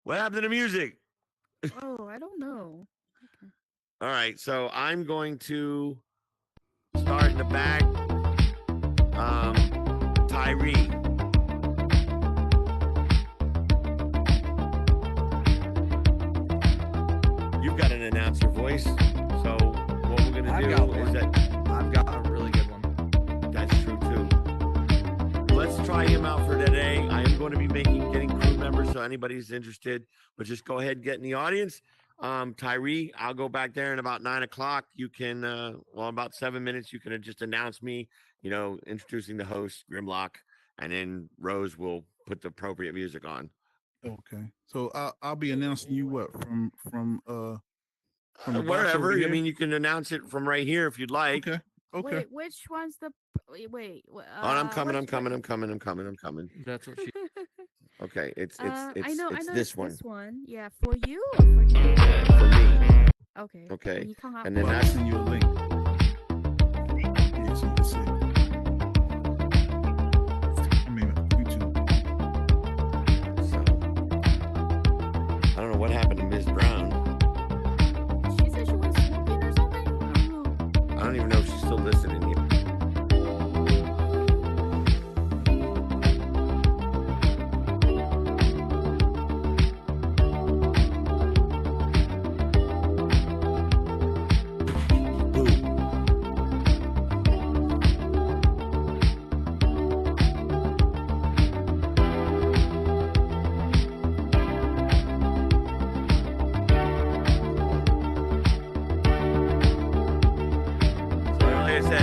What happened to the music? Oh, I don't know. Okay. All right, so I'm going to start in the back. Tyree. You've got an announcer voice, so what we're gonna do is that I've got a really good one. That's true too. Let's try him out for today. I am going to be getting crew members, so anybody's interested, but just go ahead and get in the audience. Tyree, I'll go back there in about 9 o'clock. You can, about 7 minutes, you can just announce me, introducing the host, Grimlock, and then Rose will put the appropriate music on. Okay. So I'll be announcing you what from the box wherever. over I here? mean, you can announce it from right here if you'd like. Okay. Okay. Wait, which one's the? Wait. Oh, I'm coming. which I'm coming. That's what she. Okay, it's I know this one. This one, yeah, for you or for him? For me. Okay. Okay, When you come out and then Well, I'll that's send you a link. Yeah, so you can see. I mean, YouTube. so. I don't know what happened to Ms. Brown. She said she was smoking or something. I don't know. I don't even know if she's still listening here.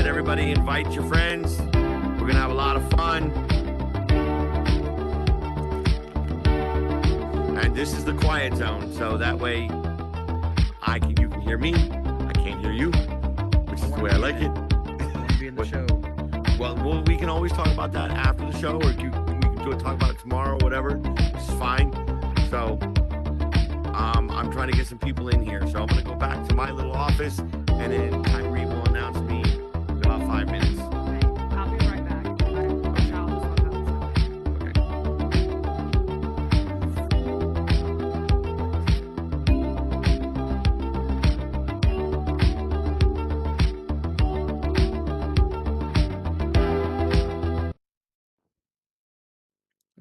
Everybody invite your friends. We're gonna have a lot of fun. And this is the quiet zone, so that way you can hear me. I can't hear you, which is the way I like it. Be in the show. Well, we can always talk about that after the show, or we can talk about it tomorrow, or whatever. It's fine. So I'm trying to get some people in here. So I'm gonna go back to my little office, and then Tyree will announce me in about 5 minutes. Okay, I'll be right back. I'll just walk out. Okay.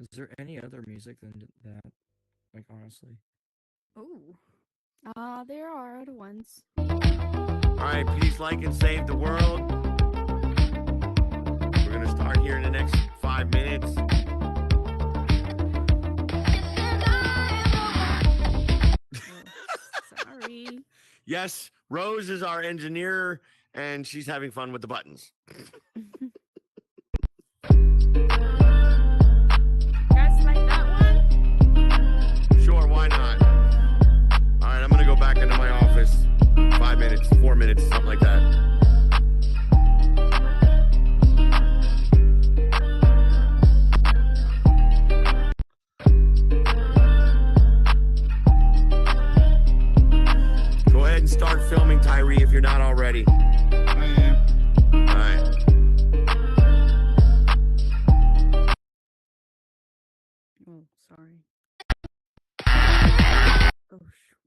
Is there any other music than that? Like, honestly. Ooh. There are other ones. All right, please like and save the world. We're gonna start here in the next 5 minutes. Sorry. Yes, Rose is our engineer, and she's having fun with the buttons. Guys like that one? Sure, why not? All right, I'm gonna go back into my office. 5 minutes, 4 minutes, something like that. Go ahead and start filming, Tyree, if you're not already. I am. All right. Oh, sorry. Oh, shoot.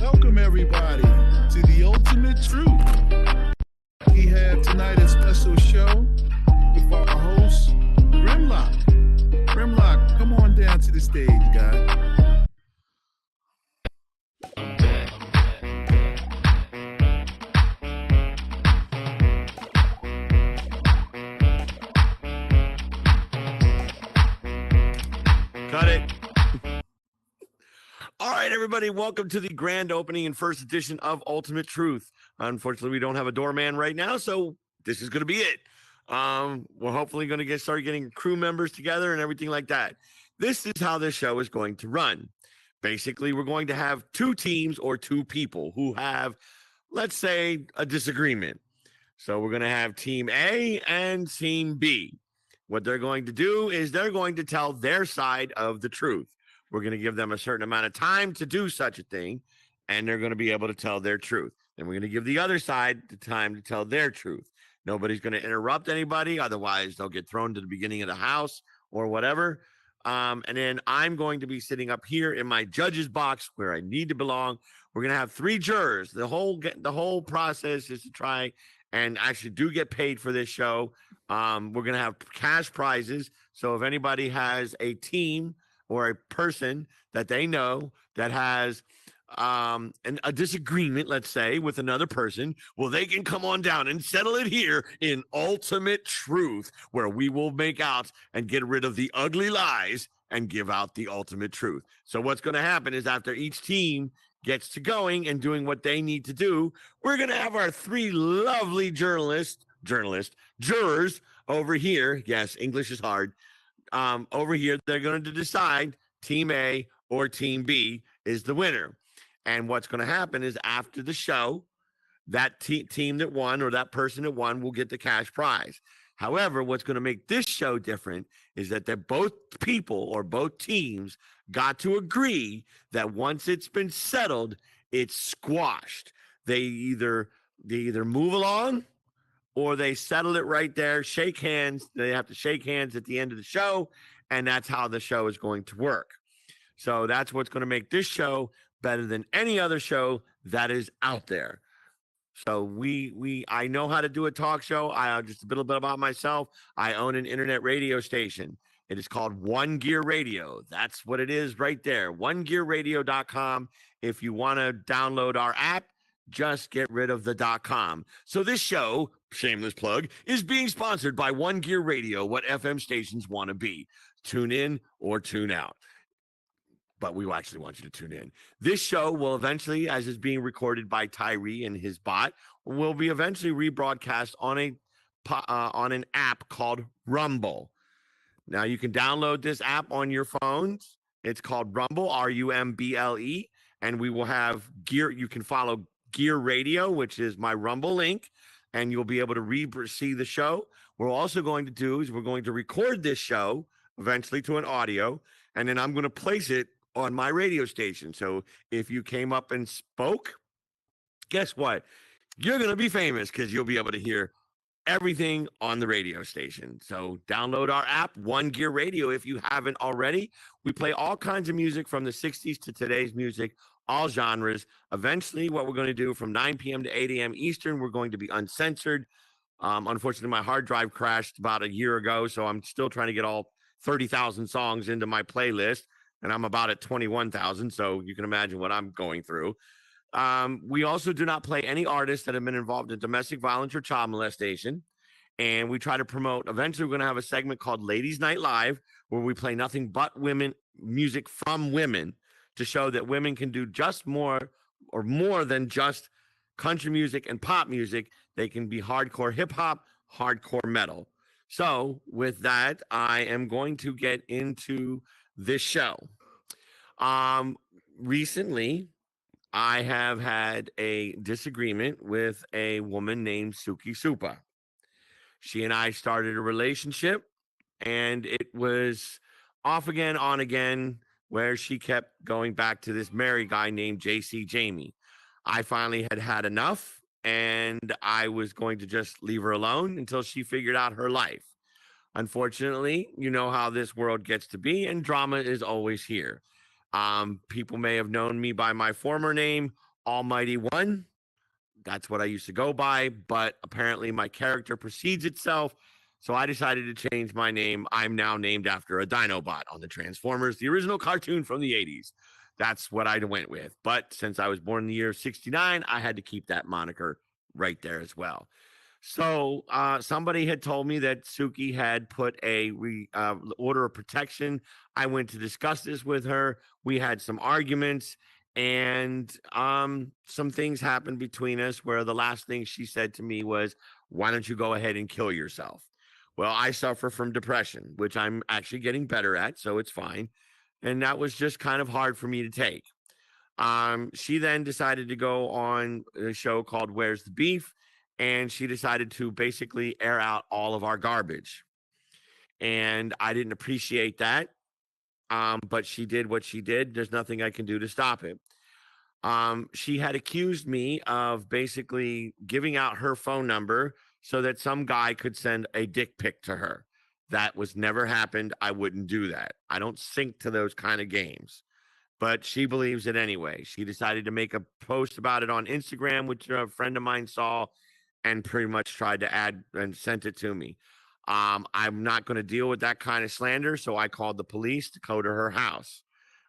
Welcome everybody to the Ultimate Truth. We have tonight a special show with our host, Grimlock. Grimlock, come on down to the stage, guy. Cut it. All right, everybody, welcome to the grand opening and first edition of Ultimate Truth. Unfortunately, we don't have a doorman right now, so this is going to be it. We're hopefully going to start getting crew members together and everything like that. This is how this show is going to run. Basically, we're going to have two teams or two people who have, let's say, a disagreement. So we're going to have Team A and Team B. What they're going to do is they're going to tell their side of the truth. We're going to give them a certain amount of time to do such a thing, and they're going to be able to tell their truth. Then we're going to give the other side the time to tell their truth. Nobody's going to interrupt anybody. Otherwise, they'll get thrown to the beginning of the house or whatever. And then I'm going to be sitting up here in my judge's box where I need to belong. We're going to have three jurors. The whole process is to try and actually do get paid for this show. We're going to have cash prizes. So if anybody has a team or a person that they know that has a disagreement, let's say, with another person, well, they can come on down and settle it here in Ultimate Truth, where we will make out and get rid of the ugly lies and give out the ultimate truth. So what's going to happen is after each team gets to going and doing what they need to do, we're going to have our three lovely jurors over here. Yes, English is hard. Over here, they're going to decide Team A or Team B is the winner. And what's going to happen is after the show, that team that won or that person that won will get the cash prize. However, what's going to make this show different is that they're both people or both teams got to agree that once it's been settled, it's squashed. They either move along or they settle it right there, shake hands. They have to shake hands at the end of the show, and that's how the show is going to work. So that's what's going to make this show better than any other show that is out there. So I know how to do a talk show. Just a little bit about myself. I own an internet radio station. It is called One Gear Radio. That's what it is right there. OneGearRadio.com. If you want to download our app, just get rid of the .com. So this show, shameless plug, is being sponsored by One Gear Radio, what FM stations want to be. Tune in or tune out. But we actually want you to tune in. This show will eventually, as is being recorded by Tyree and his bot, will be eventually rebroadcast on an app called Rumble. Now, you can download this app on your phones. It's called Rumble, RUMBLE, and we will have Gear. You can follow Gear Radio, which is my Rumble link, and you'll be able to see the show. What we're also going to do is we're going to record this show eventually to an audio, and then I'm going to place it on my radio station. So if you came up and spoke, guess what? You're going to be famous because you'll be able to hear everything on the radio station. So download our app, One Gear Radio, if you haven't already. We play all kinds of music from the 60s to today's music, all genres. Eventually, what we're going to do from 9 p.m. to 8 a.m. Eastern, we're going to be uncensored. Unfortunately, my hard drive crashed about a year ago, so I'm still trying to get all 30,000 songs into my playlist, and I'm about at 21,000. So you can imagine what I'm going through. We also do not play any artists that have been involved in domestic violence or child molestation. And we try to promote. Eventually, we're going to have a segment called Ladies Night Live, where we play nothing but women music from women to show that women can do just more or more than just country music and pop music. They can be hardcore hip hop, hardcore metal. So, with that, I am going to get into this show. Recently, I have had a disagreement with a woman named Suki Supa. She and I started a relationship, and it was off again, on again, where she kept going back to this married guy named JC Jamie. I finally had had enough, and I was going to just leave her alone until she figured out her life. Unfortunately, you know how this world gets to be, and drama is always here. People may have known me by my former name, Almighty One. That's what I used to go by, but apparently my character precedes itself. So I decided to change my name. I'm now named after a Dinobot on the Transformers, the original cartoon from the 80s. That's what I went with. But since I was born in the year 69, I had to keep that moniker right there as well. So somebody had told me that Suki had put a order of protection. I went to discuss this with her. We had some arguments, and some things happened between us where the last thing she said to me was, "Why don't you go ahead and kill yourself?" Well, I suffer from depression, which I'm actually getting better at, so it's fine. And that was just kind of hard for me to take. She then decided to go on a show called Where's the Beef? And she decided to basically air out all of our garbage. And I didn't appreciate that. But she did what she did. There's nothing I can do to stop it. She had accused me of basically giving out her phone number so that some guy could send a dick pic to her. That was never happened. I wouldn't do that. I don't sink to those kind of games. But she believes it anyway. She decided to make a post about it on Instagram, which a friend of mine saw and pretty much tried to add and sent it to me. I'm not going to deal with that kind of slander, so I called the police to go to her house.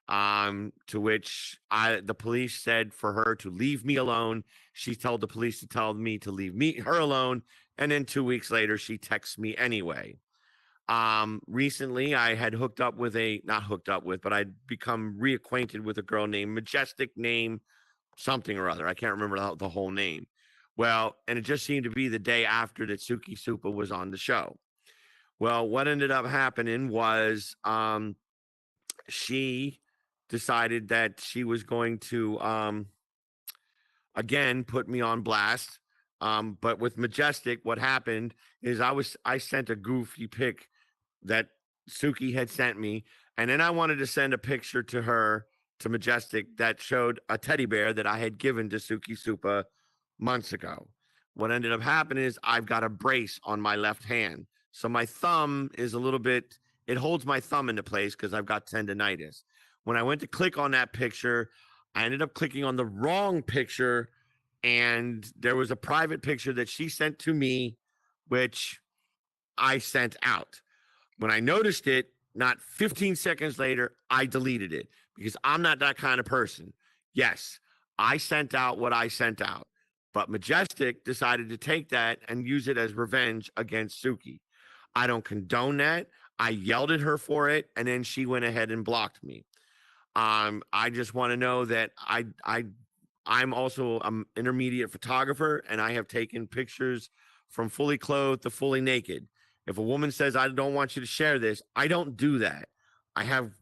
To which the police said for her to leave me alone. She told the police to tell me to leave her alone, and then 2 weeks later, she texts me anyway. Recently, I had not hooked up with, but I'd become reacquainted with a girl named Majestic, name something or other. I can't remember the whole name. Well, and it just seemed to be the day after that Suki Supa was on the show. Well, what ended up happening was she decided that she was going to, again, put me on blast. But with Majestic, what happened is I sent a goofy pic that Suki had sent me. And then I wanted to send a picture to her, to Majestic, that showed a teddy bear that I had given to Suki Supa months ago. What ended up happening is I've got a brace on my left hand. So my thumb is it holds my thumb into place because I've got tendonitis. When I went to click on that picture, I ended up clicking on the wrong picture, and there was a private picture that she sent to me, which I sent out. When I noticed it, not 15 seconds later, I deleted it because I'm not that kind of person. Yes, I sent out what I sent out. But Majestic decided to take that and use it as revenge against Suki. I don't condone that. I yelled at her for it, and then she went ahead and blocked me. I just want to know that I'm also an intermediate photographer, and I have taken pictures from fully clothed to fully naked. If a woman says, "I don't want you to share this," I don't do that. I have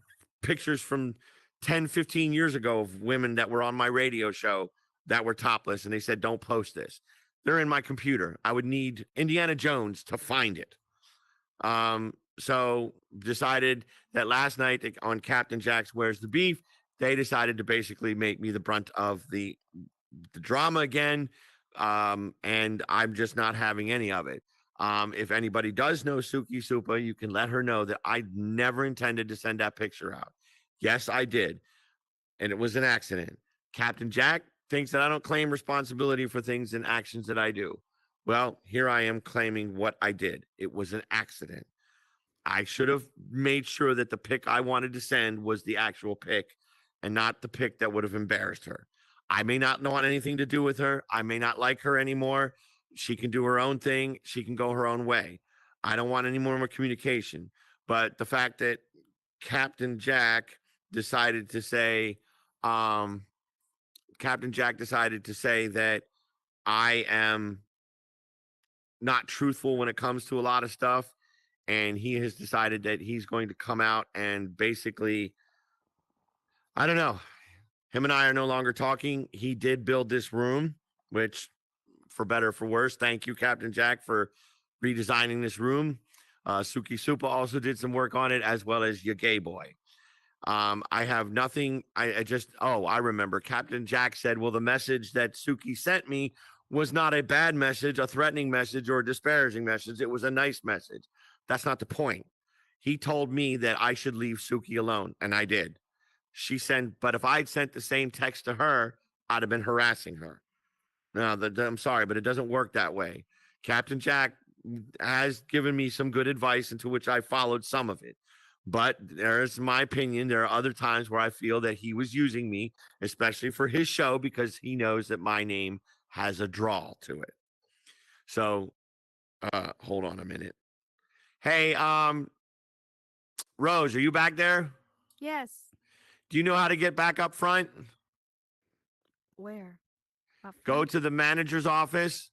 pictures from 10, 15 years ago of women that were on my radio show that were topless, and they said, "Don't post this." They're in my computer. I would need Indiana Jones to find it. So decided that last night on Captain Jack's Where's the Beef, they decided to basically make me the brunt of the drama again. And I'm just not having any of it. If anybody does know Suki Supa, you can let her know that I never intended to send that picture out. Yes, I did. And it was an accident. Captain Jack thinks that I don't claim responsibility for things and actions that I do. Well, here I am claiming what I did. It was an accident. I should have made sure that the pic I wanted to send was the actual pic and not the pic that would have embarrassed her. I may not want anything to do with her. I may not like her anymore. She can do her own thing. She can go her own way. I don't want any more communication. But the fact that Captain Jack decided to say, um, Captain Jack decided to say that I am not truthful when it comes to a lot of stuff. And he has decided that he's going to come out and basically, I don't know. Him and I are no longer talking. He did build this room, which for better or for worse, thank you, Captain Jack, for redesigning this room. Suki Supa also did some work on it, as well as your gay boy. I have nothing. I remember Captain Jack said, well, the message that Suki sent me was not a bad message, a threatening message, or a disparaging message. It was a nice message. That's not the point. He told me that I should leave Suki alone, and I did. She sent, but if I'd sent the same text to her, I'd have been harassing her. No, I'm sorry, but it doesn't work that way. Captain Jack has given me some good advice, into which I followed some of it. But there's my opinion. There are other times where I feel that he was using me, especially for his show, because he knows that my name has a drawl to it. So, hold on a minute. Hey, Rose, are you back there? Yes. Do you know how to get back up front? Where? Up Go front? to the manager's office,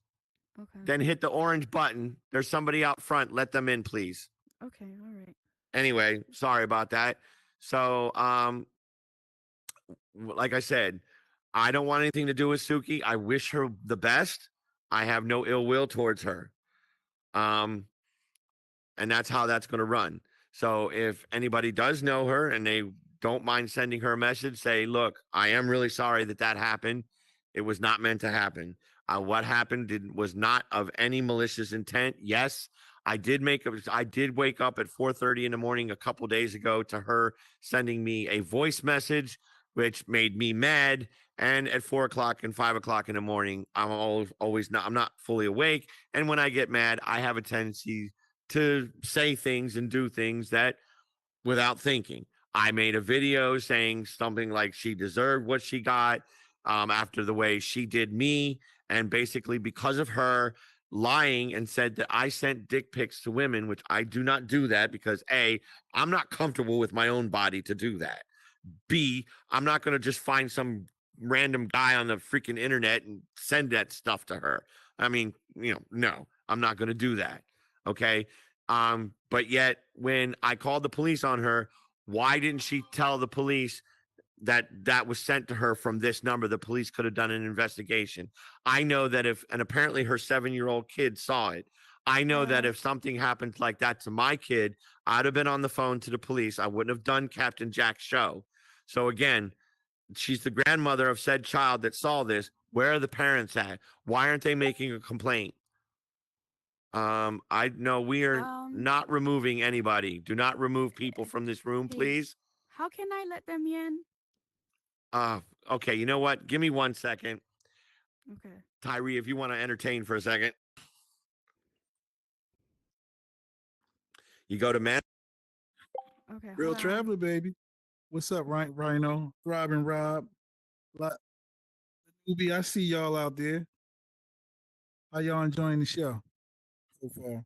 Okay. then hit the orange button. There's somebody out front. Let them in, please. Okay. All right. Anyway, sorry about that. So, like I said, I don't want anything to do with Suki. I wish her the best. I have no ill will towards her. And that's how that's going to run. So if anybody does know her and they don't mind sending her a message, say, look, I am really sorry that that happened. It was not meant to happen. What happened was not of any malicious intent. Yes, I did wake up at 4:30 in the morning a couple days ago to her sending me a voice message, which made me mad. And at 4 o'clock and 5 o'clock in the morning, I'm I'm not fully awake. And when I get mad, I have a tendency to say things and do things that without thinking. I made a video saying something like she deserved what she got after the way she did me. And basically, because of her lying and said that I sent dick pics to women, which I do not do that because A, I'm not comfortable with my own body to do that. B, I'm not going to just find some random guy on the freaking internet and send that stuff to her. I mean, no, I'm not going to do that. Okay. But yet when I called the police on her, why didn't she tell the police that was sent to her from this number? The police could have done an investigation. I know that and apparently her 7-year-old kid saw it. I know that if something happened like that to my kid, I'd have been on the phone to the police. I wouldn't have done Captain Jack's show. So again, she's the grandmother of said child that saw this. Where are the parents at? Why aren't they making a complaint? I know we are not removing anybody. Do not remove people from this room, Hey. please. How can I let them in? Okay, you know what? Give me 1 second. Okay. Tyree, if you want to entertain for a second. You go to man. Okay. Real hold on. traveler, baby. What's up, Rhino? Throbbing Rob. Newbie, I see y'all out there. How y'all enjoying the show so far?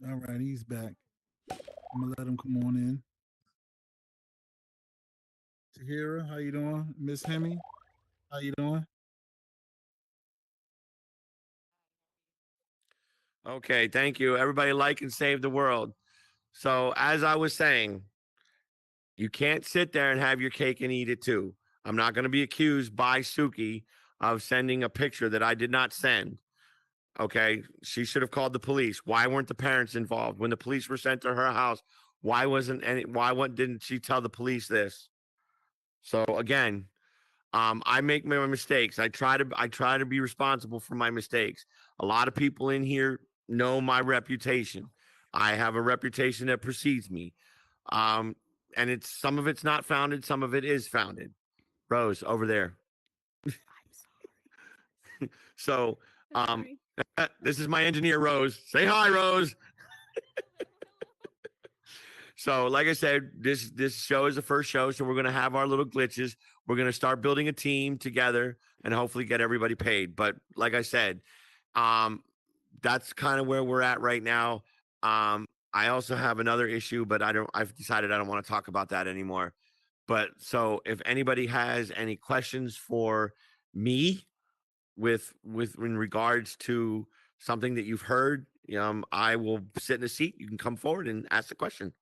All right, he's back. I'm gonna let him come on in. Tahira, how you doing? Miss Hemi, how you doing? Okay, thank you. Everybody like and save the world. So as I was saying, you can't sit there and have your cake and eat it too. I'm not going to be accused by Suki of sending a picture that I did not send. Okay, she should have called the police. Why weren't the parents involved when the police were sent to her house? Why didn't she tell the police this? So again, I make my mistakes. I try to be responsible for my mistakes. A lot of people in here know my reputation. I have a reputation that precedes me. And some of it's not founded, some of it is founded. Rose, over there. I'm So, um, Sorry. this is my engineer, Rose. Say hi, Rose. So, like I said, this show is the first show, so we're gonna have our little glitches. We're gonna start building a team together and hopefully get everybody paid. But like I said, um, that's kind of where we're at right now. I also have another issue, but I've decided I don't want to talk about that anymore. But so if anybody has any questions for me with in regards to something that you've heard, I will sit in a seat. You can come forward and ask the question.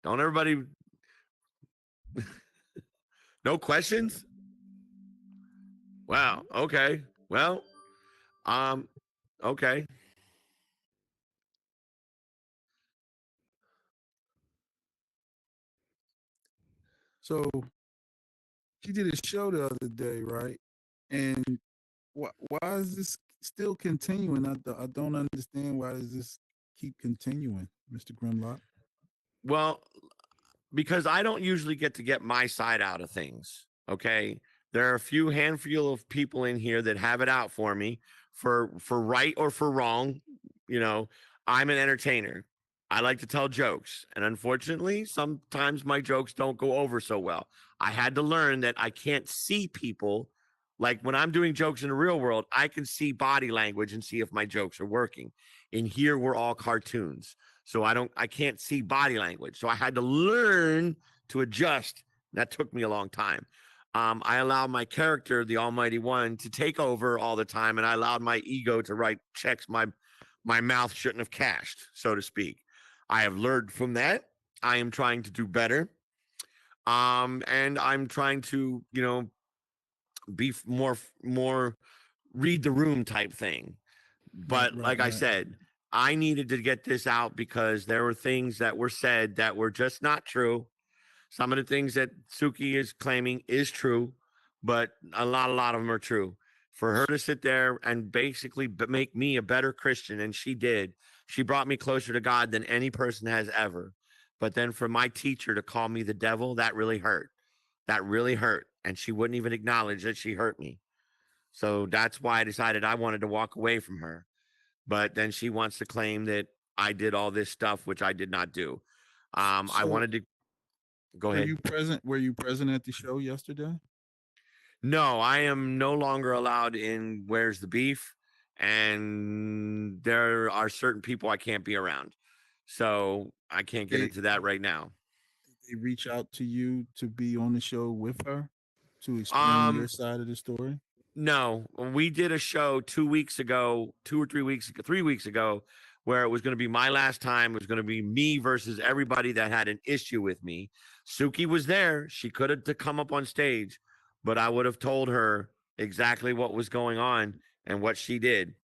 Don't everybody no questions? Wow. Okay. Well, okay. So she did a show the other day, right? And why is this still continuing? I don't understand why does this keep continuing, Mr. Grimlock? Well, because I don't usually get my side out of things. Okay. There are a few handful of people in here that have it out for me for right or for wrong. You know, I'm an entertainer. I like to tell jokes. And unfortunately, sometimes my jokes don't go over so well. I had to learn that I can't see people. Like when I'm doing jokes in the real world, I can see body language and see if my jokes are working. In here, we're all cartoons. So I can't see body language. So I had to learn to adjust. That took me a long time. I allowed my character, the Almighty One, to take over all the time, and I allowed my ego to write checks my mouth shouldn't have cashed, so to speak. I have learned from that. I am trying to do better. And I'm trying to, be more read the room type thing. But like I said, I needed to get this out because there were things that were said that were just not true. Some of the things that Suki is claiming is true, but a lot of them are true. For her to sit there and basically make me a better Christian, and she did. She brought me closer to God than any person has ever. But then for my teacher to call me the devil, that really hurt. That really hurt. And she wouldn't even acknowledge that she hurt me. So that's why I decided I wanted to walk away from her. But then she wants to claim that I did all this stuff, which I did not do. I wanted to go ahead. Were you present at the show yesterday? No, I am no longer allowed in Where's the Beef, and there are certain people I can't be around. So I can't get into that right now. Did they reach out to you to be on the show with her to explain your side of the story? No, we did a show 2 weeks ago, 3 weeks ago, where it was going to be my last time. It was going to be me versus everybody that had an issue with me. Suki was there. She could have to come up on stage, but I would have told her exactly what was going on and what she did.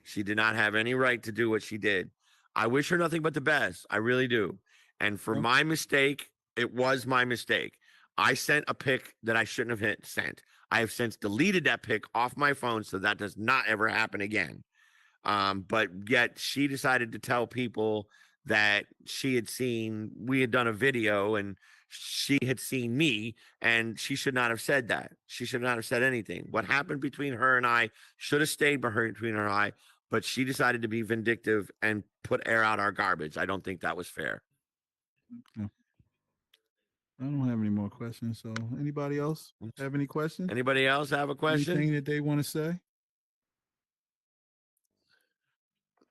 She did not have any right to do what she did. I wish her nothing but the best. I really do. And for my mistake, it was my mistake. I sent a pic that I shouldn't have sent. I have since deleted that pic off my phone so that does not ever happen again. But yet she decided to tell people that we had done a video and she had seen me, and she should not have said that. She should not have said anything. What happened between her and I should have stayed between her and I, but she decided to be vindictive and air out our garbage. I don't think that was fair. Okay. I don't have any more questions. So anybody else have any questions? Anybody else have a question? Anything that they want to say?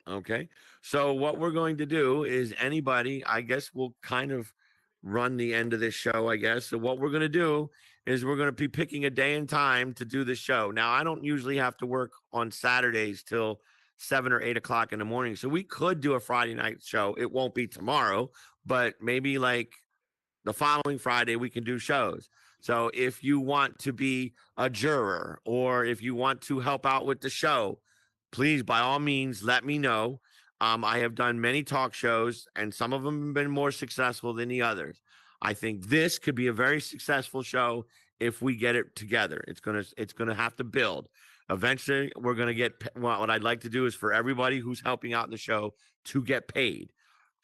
Okay. So what we're going to do is I guess we'll kind of run the end of this show, I guess. So what we're going to do is we're going to be picking a day and time to do the show. Now, I don't usually have to work on Saturdays till 7 or 8 o'clock in the morning. So we could do a Friday night show. It won't be tomorrow, but maybe like the following Friday, we can do shows. So if you want to be a juror or if you want to help out with the show, please, by all means, let me know. I have done many talk shows, and some of them have been more successful than the others. I think this could be a very successful show if we get it together. It's gonna have to build. Eventually, we're gonna get. What I'd like to do is for everybody who's helping out in the show to get paid.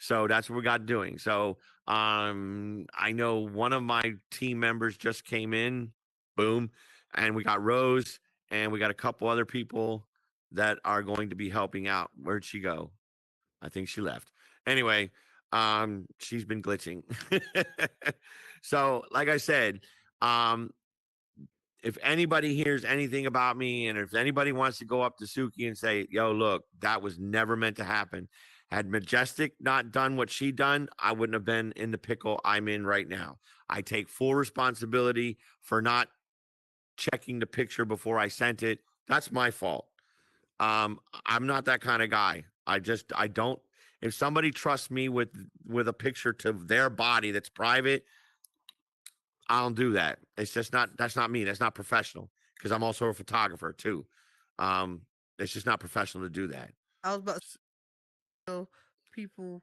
So that's what we got doing. So I know one of my team members just came in, boom, and we got Rose and we got a couple other people that are going to be helping out. Where'd she go? I think she left. Anyway, she's been glitching. So, like I said, um, if anybody hears anything about me and if anybody wants to go up to Suki and say, yo, look, that was never meant to happen. Had Majestic not done what she done, I wouldn't have been in the pickle I'm in right now. I take full responsibility for not checking the picture before I sent it. That's my fault. I'm not that kind of guy. I don't. If somebody trusts me with a picture to their body that's private, I don't do that. It's just not. That's not me. That's not professional. Because I'm also a photographer too. It's just not professional to do that. I was about to tell people,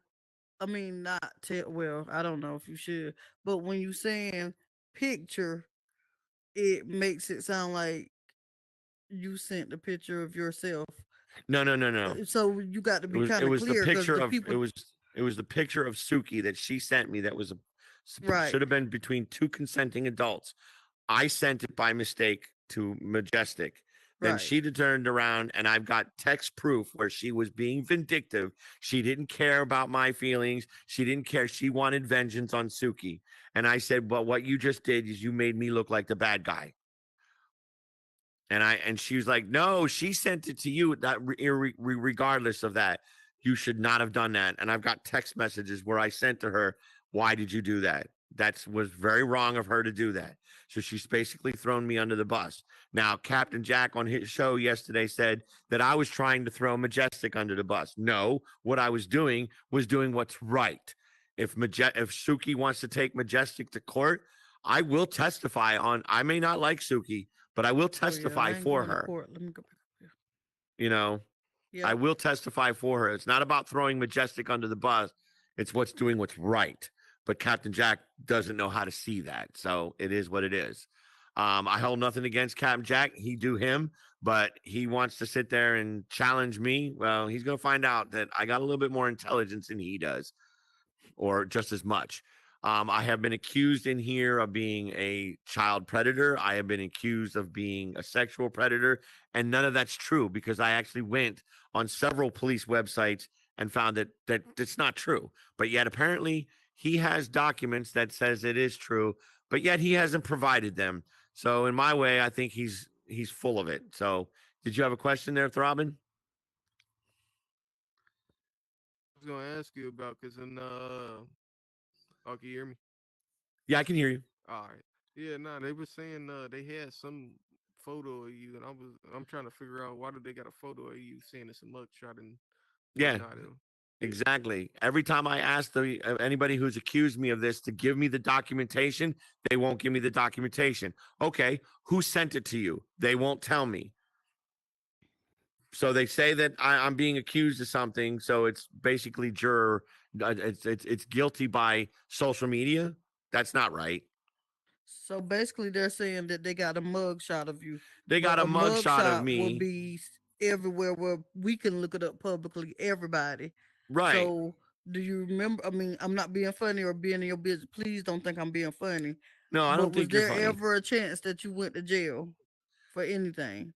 I mean, not tell, well, I don't know if you should, but when you saying picture, it makes it sound like you sent the picture of yourself. No. So you got to It be was, kind it of was clear the because picture the of people, it was the picture of Suki that she sent me that was Right. should have been between two consenting adults. I sent it by mistake to Majestic. Then right. she turned around and I've got text proof where she was being vindictive. She didn't care about my feelings. She didn't care. She wanted vengeance on Suki. And I said, but what you just did is you made me look like the bad guy. And she was like, no, she sent it to you. That regardless of that, you should not have done that. And I've got text messages where I sent to her, why did you do that? That was very wrong of her to do that. So she's basically thrown me under the bus. Now, Captain Jack on his show yesterday said that I was trying to throw Majestic under the bus. No, what I was doing what's right. If Suki wants to take Majestic to court, I will testify on. I may not like Suki, but I will Oh, yeah, testify I ain't for going to her. court. Let me go back up here. You know, Yeah. I will testify for her. It's not about throwing Majestic under the bus. It's what's right. But Captain Jack doesn't know how to see that. So it is what it is. I hold nothing against Captain Jack. He do him, but he wants to sit there and challenge me. Well, he's going to find out that I got a little bit more intelligence than he does, or just as much. I have been accused in here of being a child predator. I have been accused of being a sexual predator, and none of that's true because I actually went on several police websites and found that it's not true. But yet apparently he has documents that says it is true, but yet he hasn't provided them. So in my way, I think he's full of it. So did you have a question there, Throbbing? I was gonna ask you about because oh, can you hear me? Yeah, I can hear you. All right. Yeah, no, they were saying they had some photo of you, and I'm trying to figure out why do they got a photo of you saying it's a mugshot and Yeah. whatnot. Exactly. Every time I ask anybody who's accused me of this to give me the documentation, they won't give me the documentation. Okay, who sent it to you? They won't tell me. So they say that I'm being accused of something. So it's basically it's guilty by social media. That's not right. So basically, they're saying that they got a mug shot of you. They got But a mug shot of Will me. be everywhere where we can look it up publicly. Everybody. Right. So do you remember? I mean, I'm not being funny or being in your business. Please don't think I'm being funny. No, I don't think was you're there funny. ever a chance that you went to jail for anything?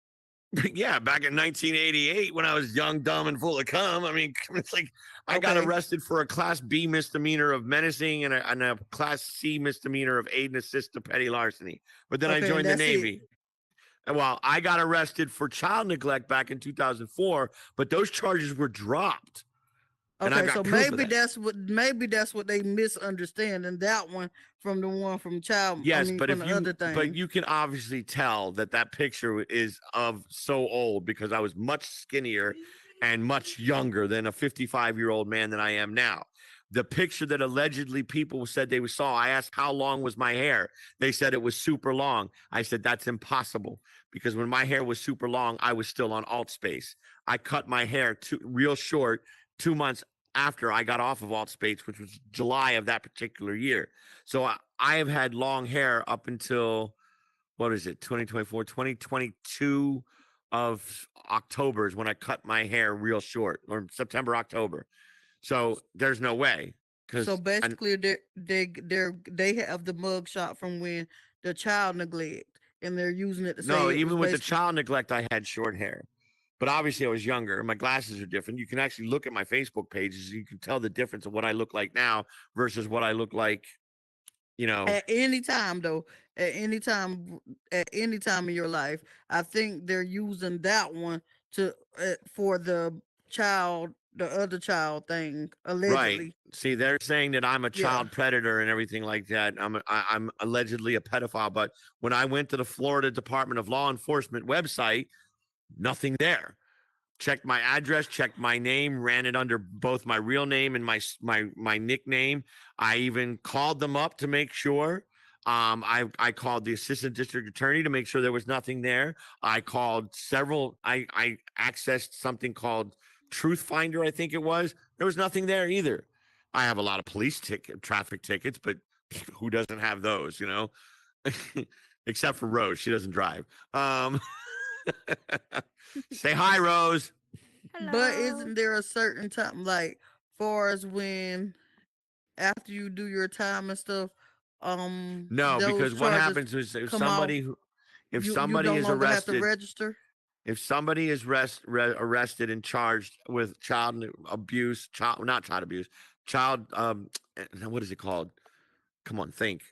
Yeah, back in 1988 when I was young, dumb, and full of cum. I mean, it's like I got Okay. arrested for a Class B misdemeanor of menacing and a Class C misdemeanor of aid and assist to petty larceny. But then I Okay, joined the that's it. Navy. And well, I got arrested for child neglect back in 2004, but those charges were dropped. And I've Okay, got so proof of maybe that. that's what they misunderstand, and that one from the one from child. Yes, I mean, but from the other thing. but you can obviously tell that picture is of so old because I was much skinnier and much younger than a 55-year-old man that I am now. The picture that allegedly people said they saw, I asked how long was my hair. They said it was super long. I said that's impossible because when my hair was super long, I was still on AltSpace. I cut my hair real short 2 months after I got off of AltSpace, which was July of that particular year. So I have had long hair up until, what is it, 2024, 2022 of October is when I cut my hair real short, or September, October. So there's no way. So basically, they have the mug shot from when the child neglect, and they're using it to say no, it even was with the basically- child neglect, I had short hair. But obviously, I was younger. My glasses are different. You can actually look at my Facebook pages. You can tell the difference of what I look like now versus what I look like, you know. At any time, though, at any time in your life, I think they're using that one to for the other child thing, allegedly. Right. See, they're saying that I'm a Yeah. child predator and everything like that. I'm allegedly a pedophile. But when I went to the Florida Department of Law Enforcement website, nothing there. Checked my address, checked my name, ran it under both my real name and my nickname. I even called them up to make sure. I called the assistant district attorney to make sure there was nothing there. I called several. I accessed something called Truth Finder, I think it was. There was nothing there either. I have a lot of traffic tickets, but who doesn't have those, you know? Except for Rose, she doesn't drive. Say hi, Rose. Hello. But isn't there a certain time, like, far as when after you do your time and stuff? No, those because what charges happens is if come somebody off, who, if you somebody no is longer have to arrested, register. if somebody is arrested and charged with child abuse, not child abuse, child what is it called? Come on, think.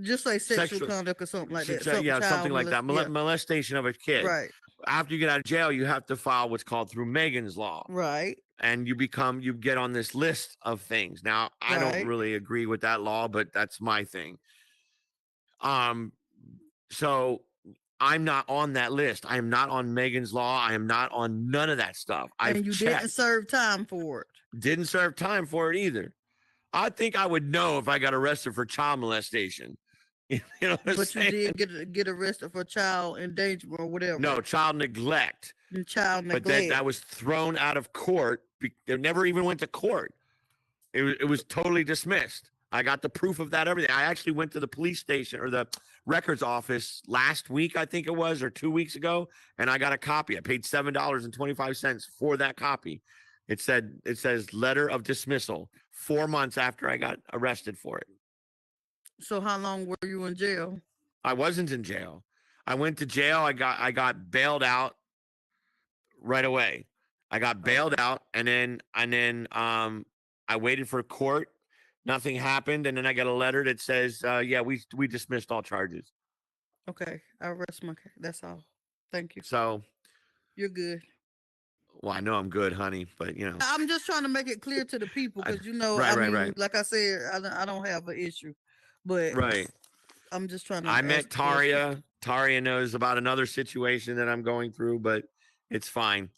Just like sexual Sexual- conduct or something like that. Yeah, something like that. Yeah. Molestation of a kid. Right, After you get out of jail, you have to file what's called through Megan's Law. right. And you get on this list of things. Now, I Right. don't really agree with that law, but that's my thing. So I'm not on that list. I am not on Megan's Law. I am not on none of that stuff. I've And you checked. didn't serve time for it. Didn't serve time for it either. I think I would know if I got arrested for child molestation. You know what I'm But you saying? did get arrested for child endangerment or whatever. No, child neglect. And child But neglect. that was thrown out of court. It never even went to court. It was totally dismissed. I got the proof of that, everything. I actually went to the police station or the records office last week, I think it was, or 2 weeks ago, and I got a copy. I paid $7.25 for that copy. It says letter of dismissal 4 months after I got arrested for it. So how long were you in jail? I wasn't in jail. I went to jail. I got bailed out right away. I got bailed out, and then I waited for court. Nothing happened, and then I got a letter that says, "Yeah, we dismissed all charges." Okay, I rest my case. That's all. Thank you. So, You're good. well, I know I'm good, honey, but you know, I'm just trying to make it clear to the people because Right, right. like I said, I don't have an issue, but right. I'm just trying to. I ask met a question. Taria. Taria knows about another situation that I'm going through, but it's fine.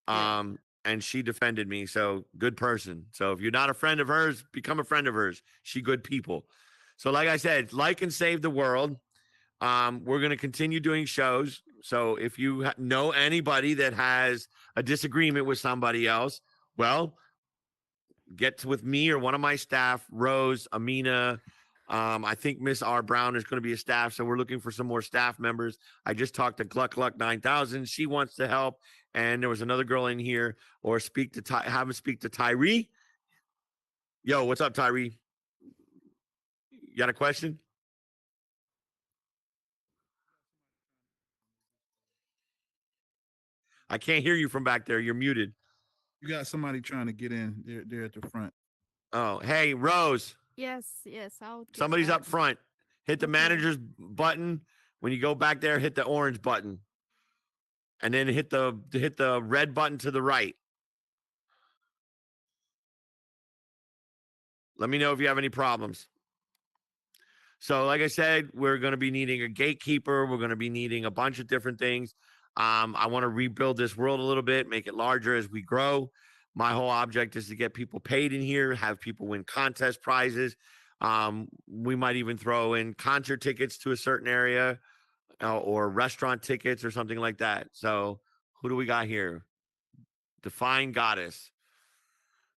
Yeah. And she defended me, so good person. So if you're not a friend of hers, become a friend of hers. She good people. So like I said, like and save the world. We're going to continue doing shows. So if you know anybody that has a disagreement with somebody else, well, get with me or one of my staff, Rose, Amina. I think Miss R. Brown is going to be a staff, so we're looking for some more staff members. I just talked to Gluck 9000. She wants to help. And there was another girl in here, or have him speak to Tyree. Yo, what's up, Tyree? You got a question? I can't hear you from back there. You're muted. You got somebody trying to get in there at the front. Oh, hey, Rose. Yes, I'll get Somebody's that. up front. Hit the Okay. manager's button. When you go back there, hit the orange button. And then hit the red button to the right. Let me know if you have any problems. So, like I said, we're going to be needing a gatekeeper. We're going to be needing a bunch of different things. I want to rebuild this world a little bit, make it larger as we grow. My whole object is to get people paid in here, have people win contest prizes. We might even throw in concert tickets to a certain area or restaurant tickets or something like that. So, who do we got here? Define goddess.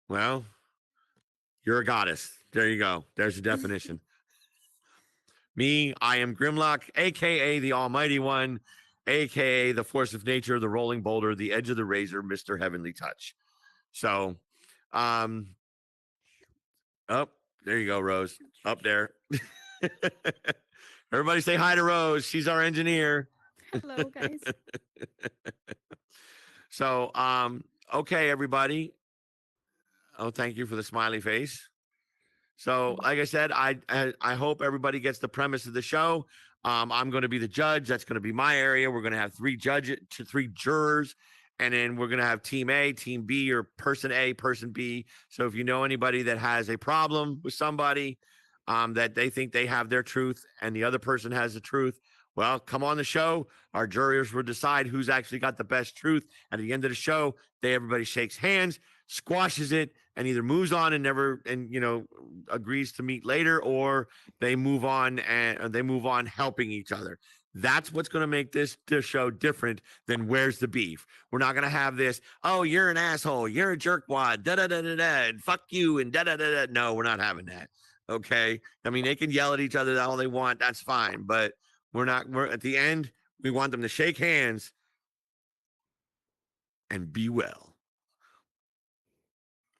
Well, you're a goddess. There you go. There's the definition. Me, I am Grimlock, aka the Almighty One, aka the force of nature, the rolling boulder, the edge of the razor, Mr. Heavenly Touch. So, Oh, there you go, Rose. Up there. Everybody say hi to Rose. She's our engineer. Hello, guys. So, okay, everybody. Oh, thank you for the smiley face. So, like I said, I hope everybody gets the premise of the show. I'm going to be the judge. That's going to be my area. We're going to have three jurors, and then we're going to have team A, team B, or person A, person B. So if you know anybody that has a problem with somebody, that they think they have their truth and the other person has the truth, well, come on the show. Our jurors will decide who's actually got the best truth. At the end of the show, everybody shakes hands, squashes it, and either moves on and agrees to meet later, or they move on helping each other. That's what's going to make this show different than Where's the Beef. We're not going to have this, oh, you're an asshole, you're a jerkwad, da-da-da-da-da, and fuck you, and da-da-da-da. No, we're not having that. Okay? I mean, they can yell at each other all they want. That's fine. But we're at the end, we want them to shake hands and be well.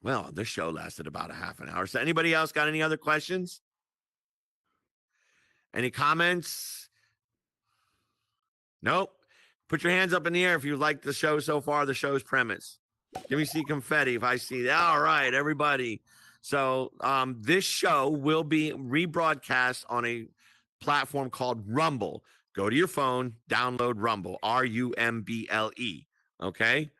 Well, this show lasted about a half an hour. So anybody else got any other questions? Any comments? Nope. Put your hands up in the air if you like the show so far, the show's premise. Let me see confetti if I see that. All right, everybody. So this show will be rebroadcast on a platform called Rumble. Go to your phone, download Rumble, RUMBLE. Okay?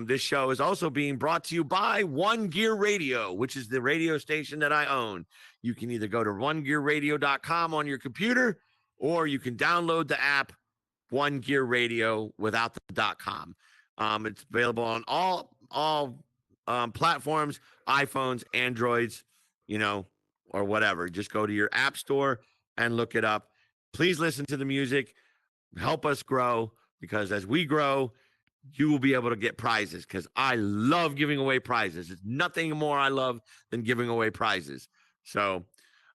This show is also being brought to you by One Gear Radio, which is the radio station that I own. You can either go to onegearradio.com on your computer, or you can download the app One Gear Radio without the .com. It's available on all platforms, iPhones, Androids, or whatever. Just go to your app store and look it up. Please listen to the music. Help us grow, because as we grow, you will be able to get prizes, because I love giving away prizes. There's nothing more I love than giving away prizes. So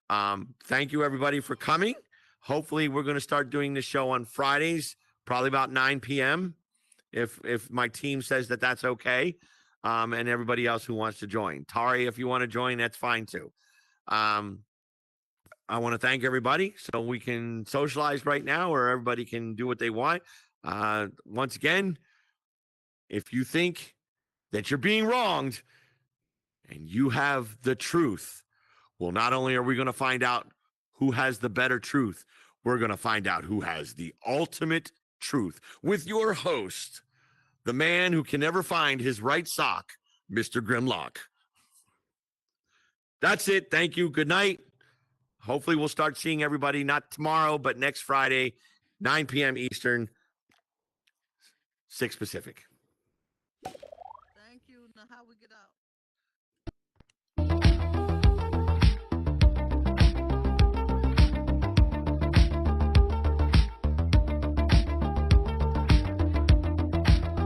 thank you, everybody, for coming. Hopefully, we're going to start doing this show on Fridays, probably about 9 p.m., if my team says that that's okay, and everybody else who wants to join. Tari, if you want to join, that's fine, too. I want to thank everybody so we can socialize right now, or everybody can do what they want. Once again, if you think that you're being wronged and you have the truth, well, not only are we going to find out who has the better truth, we're going to find out who has the ultimate truth with your host, the man who can never find his right sock, Mr. Grimlock. That's it. Thank you. Good night. Hopefully we'll start seeing everybody, not tomorrow, but next Friday, 9 p.m. Eastern, 6 Pacific.